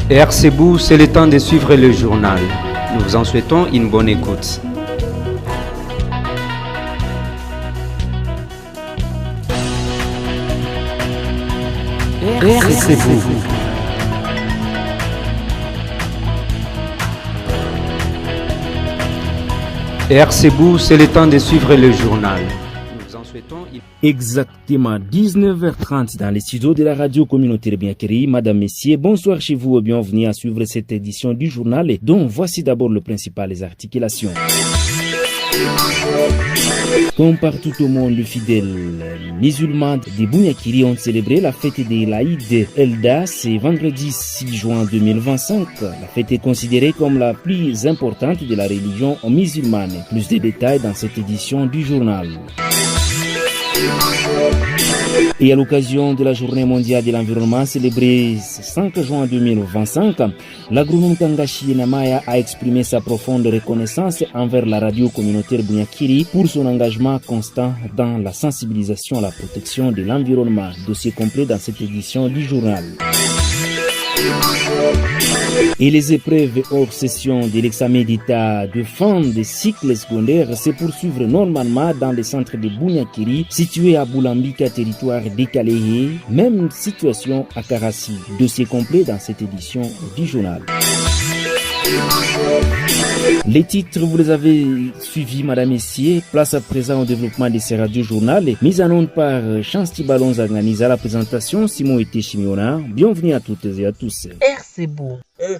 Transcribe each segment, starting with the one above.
RCBou, c'est le temps de suivre le journal. Nous vous en souhaitons une bonne écoute. RCBou. RCBou, c'est le temps de suivre le journal. Exactement 19h30 dans les studios de la radio communautaire Biakeri. Madame, Messieurs, bonsoir chez vous et bienvenue à suivre cette édition du journal dont voici d'abord le principal des articulations. Comme partout au monde, les fidèles musulmans de Bunyakiri ont célébré la fête de l'Aïd Elda ce vendredi 6 juin 2025. La fête est considérée comme la plus importante de la religion musulmane. Plus de détails dans cette édition du journal. Et à l'occasion de la journée mondiale de l'environnement célébrée ce 5 juin 2025, l'agronome Kangashi Namaya a exprimé sa profonde reconnaissance envers la radio communautaire Bunyakiri pour son engagement constant dans la sensibilisation à la protection de l'environnement. Dossier complet dans cette édition du journal. Et les épreuves hors session de l'examen d'état de fin des cycles secondaires se poursuivent normalement dans le centre de Bunyakiri, situé à Boulambika, territoire décalé. Même situation à Karassi. Dossier complet dans cette édition du journal. Les titres, vous les avez suivis, madame, messieurs. Place à présent au développement de ces radios-journal. Mise en onde par Chansti Ballons organisé à la présentation, Simon Ete Chimiona. Bienvenue à toutes et à tous. RCBou. La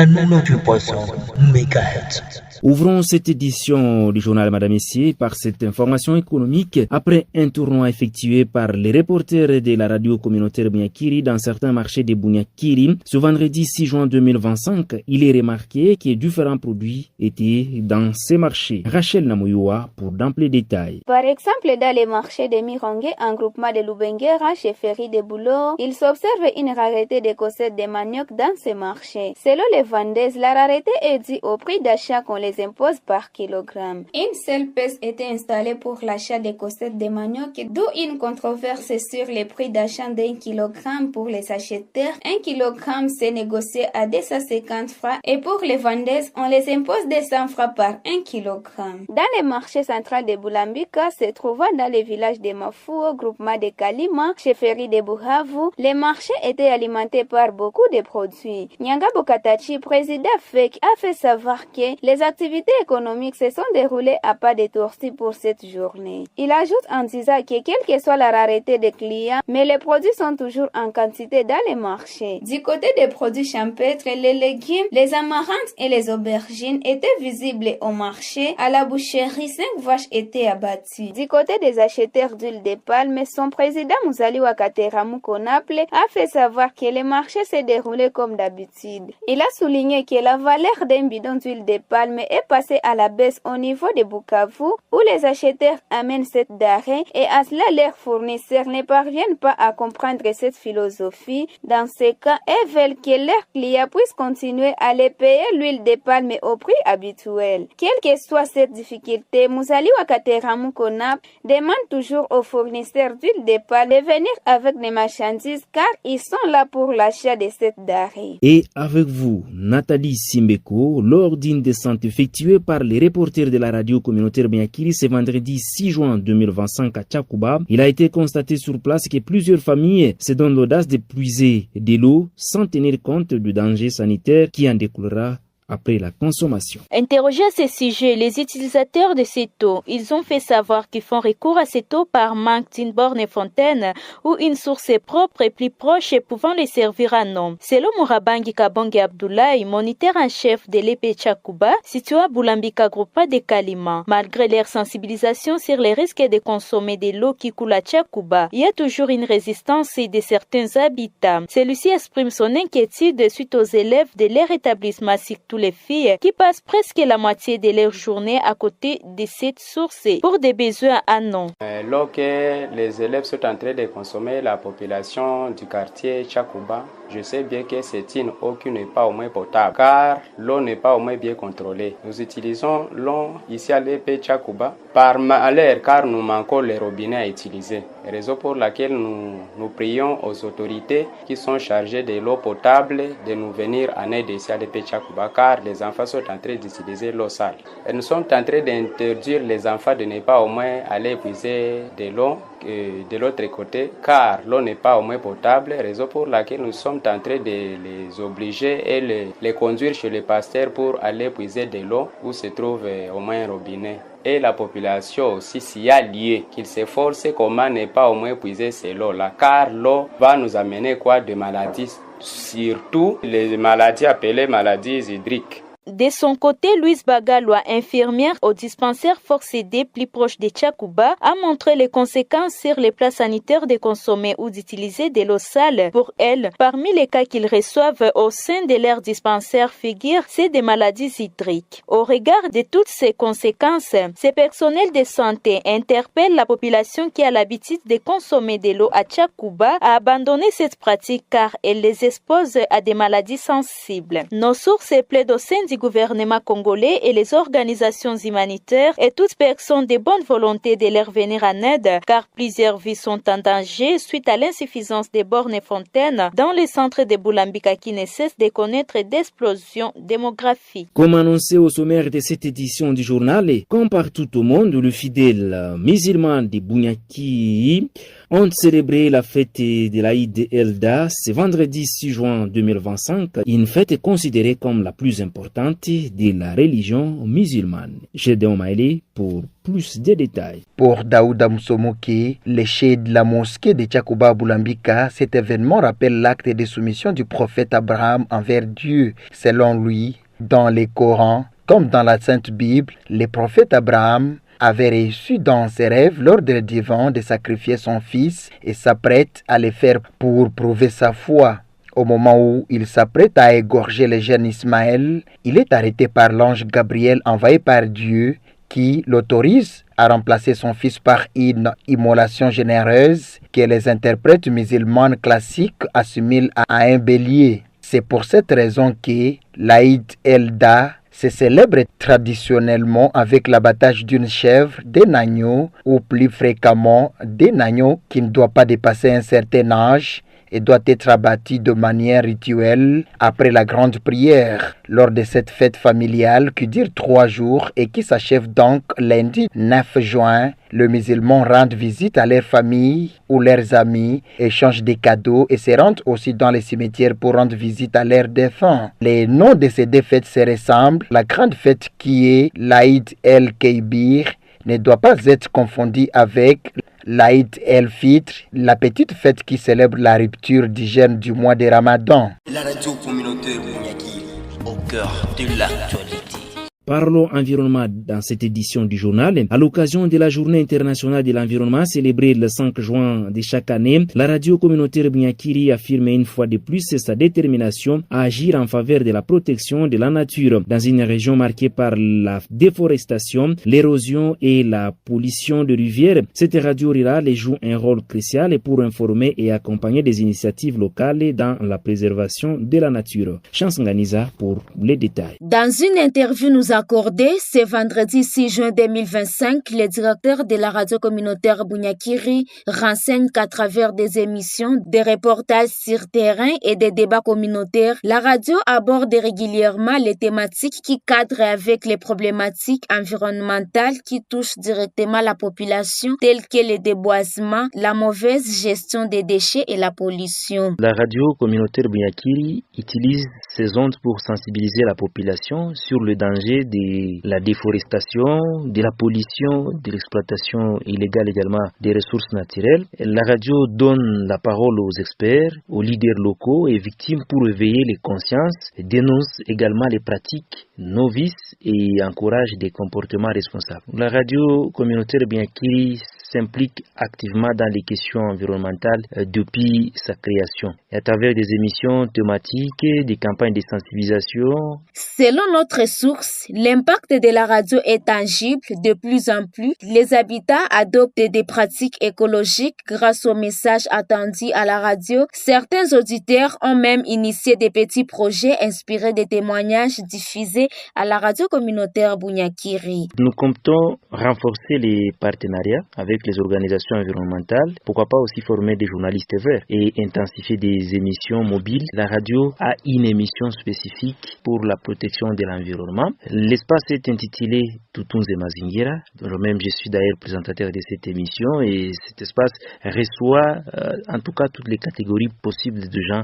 98.5 MHz. Ouvrons cette édition du journal, madame, messieurs, par cette information économique. Après un tournoi effectué par les reporters de la radio communautaire Bunyakiri dans certains marchés de Bunyakiri, ce vendredi 6 juin 2025, il est remarqué que différents produits étaient dans ces marchés. Rachel Namoyoa pour d'amples détails. Par exemple, dans les marchés de Mirongue, un groupement de Lubengera, chez Ferry de Boulot, il s'observe une rareté de cossettes de manioc dans ces marchés. Selon les vendeuses, la rareté est due au prix d'achat qu'on les impose par kilogramme. Une seule pièce était installée pour l'achat des cossettes de manioc, d'où une controverse sur les prix d'achat d'un kilogramme pour les acheteurs. Un kilogramme s'est négocié à 250 francs et pour les vendeuses, on les impose 200 francs par 1 kilogramme. Dans les marchés centraux de Boulambika, se trouvant dans les villages de Mafuo, groupement de Kalima, chez Ferry de Buhavu, les marchés étaient alimentés par beaucoup de produits. Nyanga Bokatachi, président FEC, a fait savoir que les activités économiques se sont déroulées à pas de tortilles pour cette journée. Il ajoute en disant que quelle que soit la rareté des clients, mais les produits sont toujours en quantité dans les marchés. Du côté des produits champêtres, les légumes, les amarantes et les aubergines étaient visibles au marché. À la boucherie, 5 vaches étaient abattues. Du côté des acheteurs d'huile de palme, son président Mouzali Wakateramu Konaple a fait savoir que le marché s'est déroulé comme d'habitude. Il a souligné que la valeur d'un bidon d'huile de palme est passée à la baisse au niveau de Bukavu, où les acheteurs amènent cette denrée et à cela leurs fournisseurs ne parviennent pas à comprendre cette philosophie. Dans ces cas, ils veulent que leurs clients puissent continuer à les payer l'huile de palme au prix habituel. Quelle que soit cette difficulté, Mouzali Wakateramu Konap demande toujours aux fournisseurs d'huile de palme de venir avec des marchandises car ils sont là pour l'achat de cette denrée. Et avec vous, Nathalie Simbeko, lors d'une descente effectuée par les reporters de la radio communautaire Bunyakiri ce vendredi 6 juin 2025 à Tchakouba, il a été constaté sur place que plusieurs familles se donnent l'audace de puiser de l'eau sans tenir compte du danger sanitaire qui en découlera après la consommation. Interrogés à ce sujet, les utilisateurs de cette eau, ils ont fait savoir qu'ils font recours à cette eau par manque d'une borne fontaine ou une source propre et plus proche pouvant les servir en eau. Selon Mourabangi Kabongi Abdoulaye, moniteur en chef de l'EP Tchakouba, situé à Boulambika Groupa de Kalima. Malgré leur sensibilisation sur les risques de consommer de l'eau qui coule à Tchakouba, il y a toujours une résistance de certains habitants. Celui-ci exprime son inquiétude suite aux élèves de leur établissement, surtout les filles qui passent presque la moitié de leur journée à côté de cette source pour des besoins en eau. Lorsque les élèves sont en train de consommer, la population du quartier Tchakouba, je sais bien que c'est une eau qui n'est pas au moins potable car l'eau n'est pas au moins bien contrôlée. Nous utilisons l'eau ici à l'EP Tchakouba par malheur car nous manquons les robinets à utiliser. raison pour laquelle nous prions aux autorités qui sont chargées de l'eau potable de nous venir en aide ici à l'EP Tchakouba, car les enfants sont en train d'utiliser l'eau sale. Et nous sommes en train d'interdire les enfants de ne pas au moins aller puiser de l'eau de l'autre côté, car l'eau n'est pas au moins potable, raison pour laquelle nous sommes en train de les obliger et les conduire chez le pasteur pour aller puiser de l'eau où se trouve au moins un robinet. Et la population aussi, s'il y a lieu, qu'il s'efforce comment ne pas au moins puiser cette eau-là, car l'eau va nous amener des maladies, surtout les maladies appelées maladies hydriques. De son côté, Louise Bagalois, infirmière au dispensaire Force Aidée plus proche de Tchakouba, a montré les conséquences sur les plats sanitaires de consommer ou d'utiliser de l'eau sale. Pour elle, parmi les cas qu'ils reçoivent au sein de leur dispensaire figurent ceux des maladies hydriques. Au regard de toutes ces conséquences, ces personnels de santé interpellent la population qui a l'habitude de consommer de l'eau à Tchakouba à abandonner cette pratique car elle les expose à des maladies sensibles. Nos sources plaident au sein du gouvernement congolais et les organisations humanitaires et toute personne de bonne volonté de leur venir en aide car plusieurs vies sont en danger suite à l'insuffisance des bornes et fontaines dans les centres de Boulambika qui ne cessent de connaître d'explosions démographiques. Comme annoncé au sommaire de cette édition du journal, comme partout au monde, le fidèle musulman de Bunyaki ont célébré la fête de l'Aïd Elda ce vendredi 6 juin 2025, une fête considérée comme la plus importante de la religion musulmane. Gédéon Maïlé pour plus de détails. Pour Daouda Moussomoké, le cheikh de la mosquée de Tchakouba Boulambika, cet événement rappelle l'acte de soumission du prophète Abraham envers Dieu. Selon lui, dans les Corans, comme dans la Sainte Bible, le prophète Abraham avait reçu dans ses rêves l'ordre divin de sacrifier son fils et s'apprête à le faire pour prouver sa foi. Au moment où il s'apprête à égorger le jeune Ismaël, il est arrêté par l'ange Gabriel envoyé par Dieu qui l'autorise à remplacer son fils par une immolation généreuse que les interprètes musulmans classiques assimilent à un bélier. C'est pour cette raison que l'Aïd Elda se célèbre traditionnellement avec l'abattage d'une chèvre, d'un agneau ou plus fréquemment d'un agneau qui ne doit pas dépasser un certain âge et doit être abattu de manière rituelle après la grande prière. Lors de cette fête familiale qui dure 3 jours et qui s'achève donc lundi 9 juin, les musulmans rendent visite à leurs familles ou leurs amis, échangent des cadeaux et se rendent aussi dans les cimetières pour rendre visite à leurs défunts. Les noms de ces deux fêtes se ressemblent. La grande fête qui est l'Aïd el-Keibir ne doit pas être confondue avec l'Aïd el-Fitr, la petite fête qui célèbre la rupture du jeûne du mois de Ramadan. La radio communautaire Bunyaki, au cœur de l'actualité. Parlons environnement dans cette édition du journal. À l'occasion de la Journée internationale de l'environnement célébrée le 5 juin de chaque année, la radio communautaire Bunyakiri affirme une fois de plus sa détermination à agir en faveur de la protection de la nature. Dans une région marquée par la déforestation, l'érosion et la pollution de rivières, cette radio rurale joue un rôle crucial pour informer et accompagner des initiatives locales dans la préservation de la nature. Chance Nganiza pour les détails. Dans une interview nous accordée ce vendredi 6 juin 2025, le directeur de la radio communautaire Bunyakiri renseigne qu'à travers des émissions, des reportages sur terrain et des débats communautaires, la radio aborde régulièrement les thématiques qui cadrent avec les problématiques environnementales qui touchent directement la population, telles que le déboisement, la mauvaise gestion des déchets et la pollution. La radio communautaire Bunyakiri utilise ces ondes pour sensibiliser la population sur le danger de la déforestation, de la pollution, de l'exploitation illégale également des ressources naturelles. La radio donne la parole aux experts, aux leaders locaux et victimes pour éveiller les consciences, dénonce également les pratiques novices et encourage des comportements responsables. La radio communautaire Bunyakiri s'implique activement dans les questions environnementales depuis sa création. Et à travers des émissions thématiques, des campagnes de sensibilisation. Selon notre source, l'impact de la radio est tangible de plus en plus. Les habitants adoptent des pratiques écologiques grâce aux messages attendus à la radio. Certains auditeurs ont même initié des petits projets inspirés des témoignages diffusés à la radio communautaire Bunyakiri. Nous comptons renforcer les partenariats avec les organisations environnementales, pourquoi pas aussi former des journalistes verts et intensifier des émissions mobiles. La radio a une émission spécifique pour la protection de l'environnement. L'espace est intitulé Tutunze Mazingira. Moi-même, je suis d'ailleurs présentateur de cette émission et cet espace reçoit en tout cas toutes les catégories possibles de gens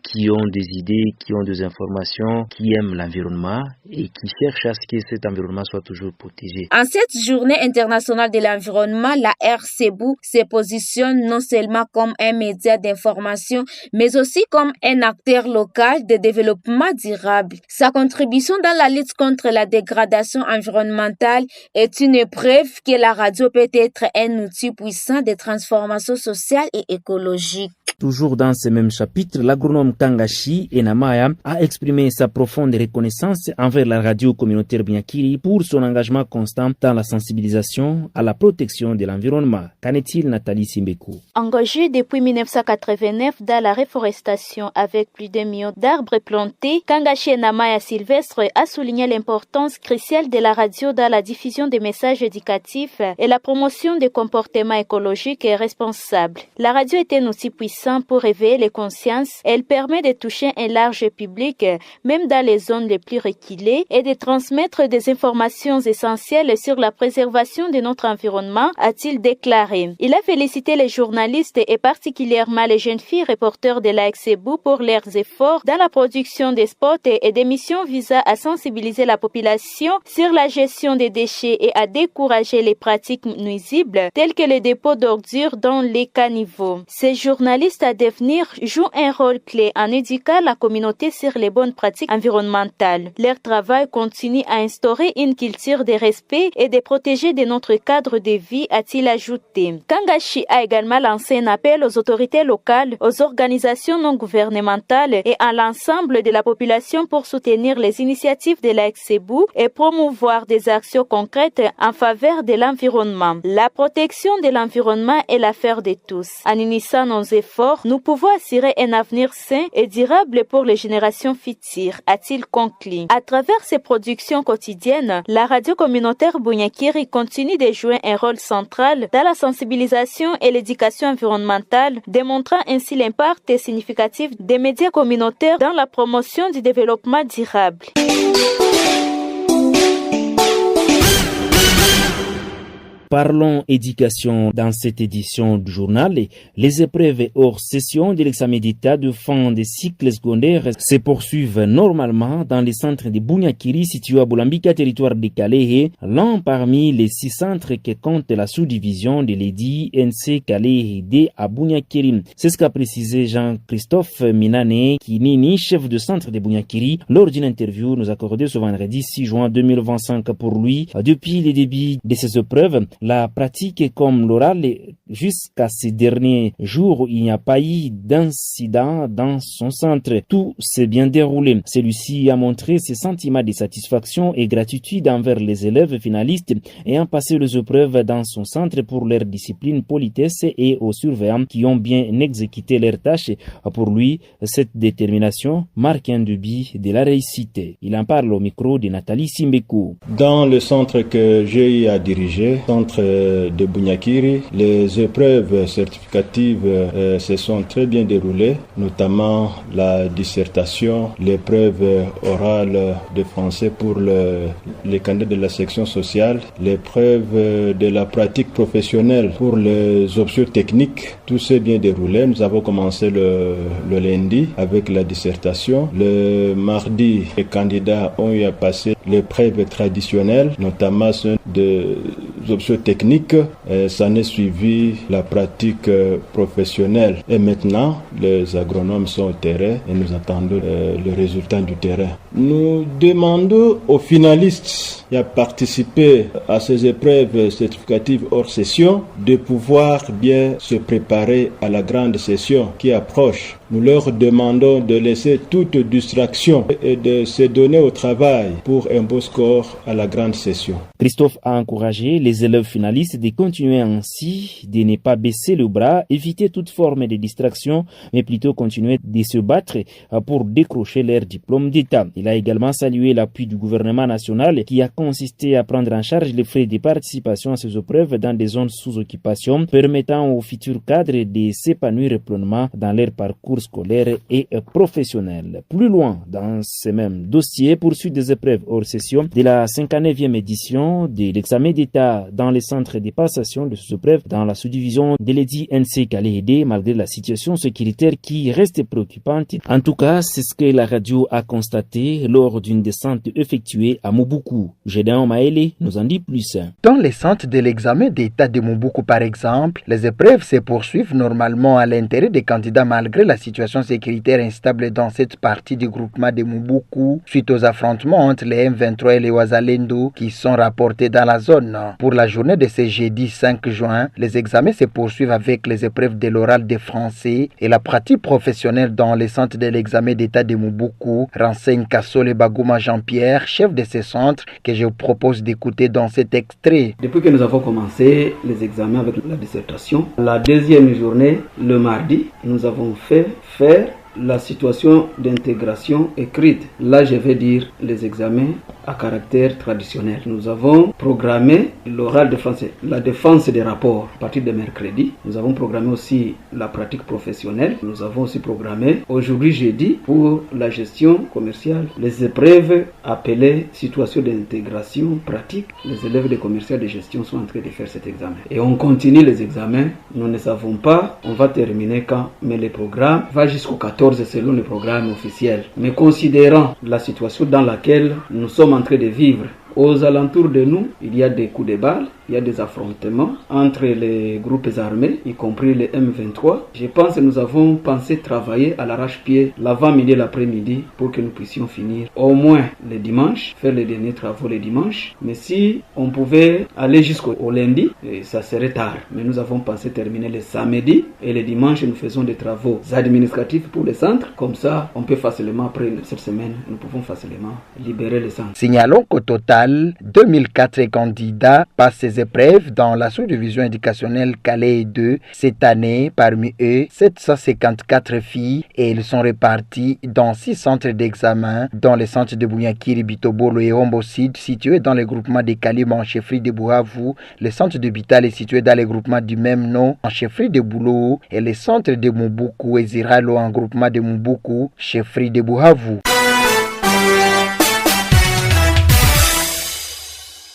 qui ont des idées, qui ont des informations, qui aiment l'environnement et qui cherchent à ce que cet environnement soit toujours protégé. En cette journée internationale de l'environnement, la RCBU se positionne non seulement comme un média d'information, mais aussi comme un acteur local de développement durable. Sa contribution dans la lutte contre la dégradation environnementale est une preuve que la radio peut être un outil puissant de transformation sociale et écologique. Toujours dans ce même chapitre, l'agronome Kangashi Enamaya a exprimé sa profonde reconnaissance envers la radio communautaire Bunyakiri pour son engagement constant dans la sensibilisation à la protection de l'environnement. Qu'en est-il, Nathalie Simbekou? Engagé depuis 1989 dans la reforestation avec plus d'1 million d'arbres plantés, Kangashi Enamaya Sylvestre a souligné l'importance cruciale de la radio dans la diffusion des messages éducatifs et la promotion des comportements écologiques et responsables. La radio est un outil puissant pour éveiller les consciences. Elle permet de toucher un large public, même dans les zones les plus reculées, et de transmettre des informations essentielles sur la préservation de notre environnement, a-t-il déclaré. Il a félicité les journalistes et particulièrement les jeunes filles reporters de la RCBU pour leurs efforts dans la production des spots et d'émissions visant à sensibiliser la population sur la gestion des déchets et à décourager les pratiques nuisibles telles que les dépôts d'ordures dans les caniveaux. Ces journalistes à devenir jouent un rôle clé en éduquant la communauté sur les bonnes pratiques environnementales. Leur travail continue à instaurer une culture de respect et de protéger de notre cadre de vie, a-t-il ajouté. Kangashi a également lancé un appel aux autorités locales, aux organisations non gouvernementales et à l'ensemble de la population pour soutenir les initiatives de la RCBU et promouvoir des actions concrètes en faveur de l'environnement. La protection de l'environnement est l'affaire de tous. En unissant nos efforts, nous pouvons assurer un avenir sain et durable pour les générations futures, a-t-il conclu. À travers ses productions quotidiennes, la radio communautaire Bunyakiri continue de jouer un rôle central dans la sensibilisation et l'éducation environnementale, démontrant ainsi l'impact significatif des médias communautaires dans la promotion du développement durable. Parlons éducation dans cette édition du journal. Les épreuves hors session de l'examen d'État de fin des cycles secondaires se poursuivent normalement dans les centres de Bunyakiri situés à Boulambika, territoire de Kalehe, l'un parmi les 6 centres que compte la sous-division de l'EDI NC Kalehe D à Bunyakiri. C'est ce qu'a précisé Jean-Christophe Minane Kinini, chef de centre de Bunyakiri, lors d'une interview nous accordée ce vendredi 6 juin 2025. Pour lui, depuis le début de ces épreuves, la pratique comme l'oral, jusqu'à ces derniers jours, il n'y a pas eu d'incident dans son centre. Tout s'est bien déroulé. Celui-ci a montré ses sentiments de satisfaction et gratitude envers les élèves finalistes ayant passé les épreuves dans son centre pour leur discipline politesse et aux surveillants qui ont bien exécuté leurs tâches. Pour lui, cette détermination marque un début de la réussite. Il en parle au micro de Nathalie Simbekou. Dans le centre que j'ai eu à diriger, de Bunyakiri, les épreuves certificatives se sont très bien déroulées, notamment la dissertation, l'épreuve orale de français pour les candidats de la section sociale, l'épreuve de la pratique professionnelle pour les options techniques. Tout s'est bien déroulé. Nous avons commencé le lundi avec la dissertation. Le mardi, les candidats ont eu à passer l'épreuve traditionnelle, notamment ceux des options techniques. S'en est suivi la pratique professionnelle. Et maintenant, les agronomes sont au terrain et nous attendons le résultat du terrain. Nous demandons aux finalistes qui ont participé à ces épreuves certificatives hors session de pouvoir bien se préparer à la grande session qui approche. Nous leur demandons de laisser toute distraction et de se donner au travail pour un beau score à la grande session. Christophe a encouragé les élèves finalistes de continuer ainsi, de ne pas baisser le bras, éviter toute forme de distraction, mais plutôt continuer de se battre pour décrocher leur diplôme d'État. Il a également salué l'appui du gouvernement national qui a consisté à prendre en charge les frais de participation à ces épreuves dans des zones sous occupation, permettant aux futurs cadres de s'épanouir pleinement dans leur parcours scolaire et professionnel. Plus loin, dans ce même dossier, poursuite des épreuves hors session de la 59e édition de l'examen d'État dans les centres de passation de ces épreuves dans la sous-division de l'EDI NC Calais, malgré la situation sécuritaire qui reste préoccupante. En tout cas, c'est ce que la radio a constaté lors d'une descente effectuée à Mobuku. Gédéon Maëlé nous en dit plus. Dans les centres de l'examen d'État de Mobuku, par exemple, les épreuves se poursuivent normalement à l'intérêt des candidats malgré la situation sécuritaire instable dans cette partie du groupement de Mobuku suite aux affrontements entre les M23 et les Ouazalendo qui sont rapportés dans la zone. Pour la journée de ce jeudi 5 juin, les examens se poursuivent avec les épreuves de l'oral de français et la pratique professionnelle dans les centres de l'examen d'État de Mobuku, renseigne Kassole Bagouma Jean-Pierre, chef de ce centre, que je vous propose d'écouter dans cet extrait. Depuis que nous avons commencé les examens avec la dissertation, la deuxième journée, le mardi, nous avons fait faire la situation d'intégration écrite. Là, je vais dire les examens à caractère traditionnel. Nous avons programmé l'oral de français, la défense des rapports à partir de mercredi. Nous avons programmé aussi la pratique professionnelle. Nous avons aussi programmé aujourd'hui jeudi pour la gestion commerciale les épreuves appelées situation d'intégration pratique. Les élèves de commercial de gestion sont en train de faire cet examen. Et on continue les examens. Nous ne savons pas, on va terminer quand, mais le programme va jusqu'au 14 selon le programme officiel. Mais considérant la situation dans laquelle nous sommes en train de vivre, aux alentours de nous, il y a des coups de balles, il y a des affrontements entre les groupes armés, y compris les M23. Je pense que nous avons pensé travailler à l'arrache-pied l'avant-midi et l'après-midi pour que nous puissions finir au moins le dimanche, faire les derniers travaux le dimanche. Mais si on pouvait aller jusqu'au lundi, ça serait tard. Mais nous avons pensé terminer le samedi et le dimanche, nous faisons des travaux administratifs pour les centres. Comme ça, on peut facilement, après cette semaine, nous pouvons facilement libérer les centres. Signalons qu'au total, 2004 candidats passent ces épreuves dans la sous-division éducationnelle Calais 2 cette année. Parmi eux, 754 filles et ils sont répartis dans 6 centres d'examen, dans les centres de Bunyakiri, Bitobolo et Hombosid, situés dans le groupement de Kalim en chefferie de Buhavu. Le centre de Bital est situé dans le groupement du même nom en chefferie de Boulou et le centre de Mubuku et Ziralo en groupement de Mubuku, chefferie de Buhavu.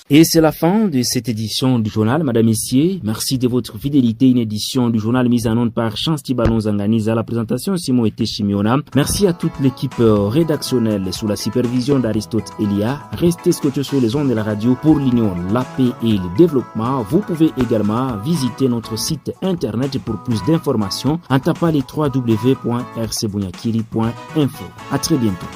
Et c'est la fin de cette édition du journal, Madame, Messieurs. Merci de votre fidélité. Une édition du journal mise en onde par Chance Tibalon Zanganiza. À la présentation, Simon et Chimiona. Merci à toute l'équipe rédactionnelle sous la supervision d'Aristote Elia. Restez scotchés sur les ondes de la radio pour l'union, la paix et le développement. Vous pouvez également visiter notre site internet pour plus d'informations en tapant les www.rcbunyakiri.info. À très bientôt.